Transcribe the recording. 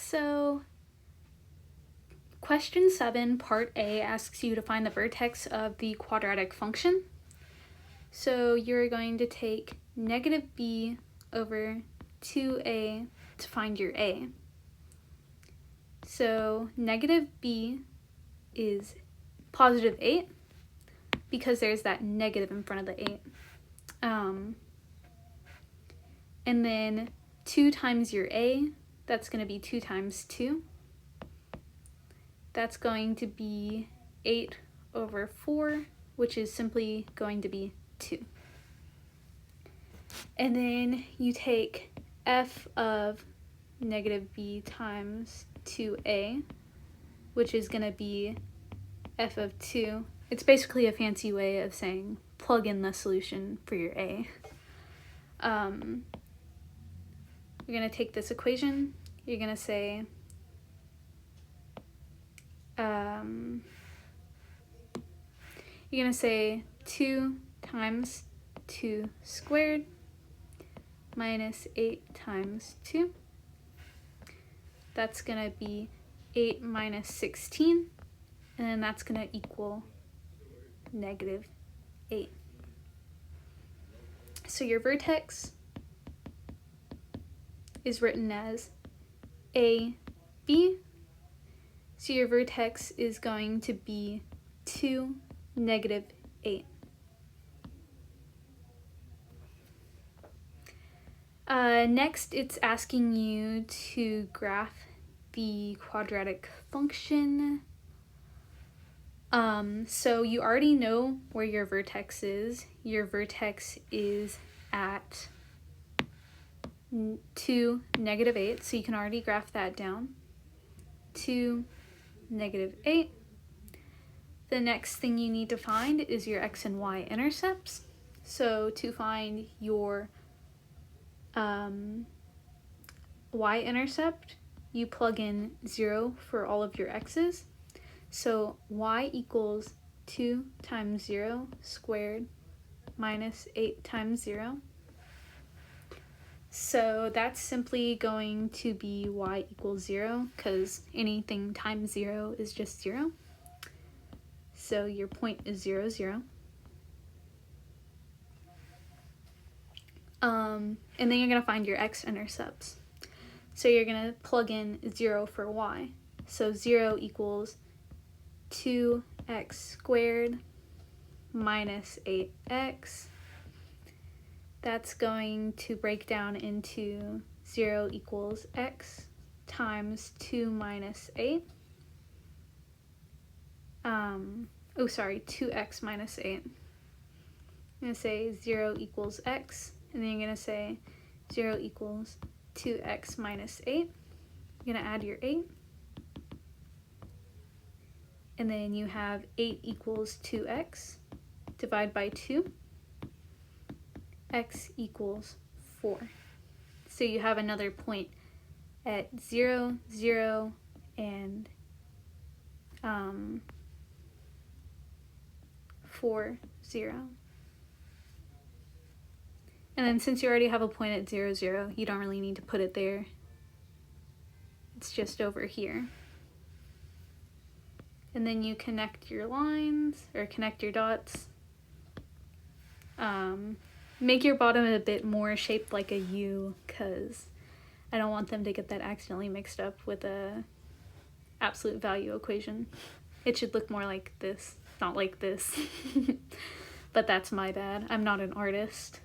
So question 7, part A, asks you to find the vertex of the quadratic function. So you're going to take negative b over 2a to find your a. So negative b is positive 8 because there's that negative in front of the 8. And then 2 times your a, that's going to be 2 times 2. That's going to be 8 over 4, which is simply going to be 2. And then you take f of negative b times 2a, which is going to be f of 2. It's basically a fancy way of saying plug in the solution for your a. You're going to take this equation, you're going to say you're going to say 2 times 2 squared minus 8 times 2. That's going to be 8 minus 16, and then that's going to equal negative 8. So your vertex is written as a, b. So your vertex is going to be 2, negative 8. Next, it's asking you to graph the quadratic function. So you already know where your vertex is. Your vertex is at 2, negative 8, so you can already graph that down. 2, negative 8. The next thing you need to find is your x and y intercepts. So to find your y-intercept, you plug in 0 for all of your x's. So y equals 2 times 0 squared minus 8 times 0. So that's simply going to be y equals 0, because anything times 0 is just 0. So your point is 0, 0. And then you're going to find your x-intercepts. So you're going to plug in 0 for y. So 0 equals 2x squared minus 8x. That's going to break down into 0 equals x times 2 minus 8. 2x minus 8. I'm going to say 0 equals x, and then you're going to say 0 equals 2x minus 8. You're going to add your 8. And then you have 8 equals 2x. Divide by 2. X equals 4. So you have another point at 0, 0, and 4, 0. And then since you already have a point at 0, 0, you don't really need to put it there. It's just over here. And then you connect your lines, or connect your dots. Make your bottom a bit more shaped like a U, because I don't want them to get that accidentally mixed up with a absolute value equation. It should look more like this, not like this. But that's my bad. I'm not an artist.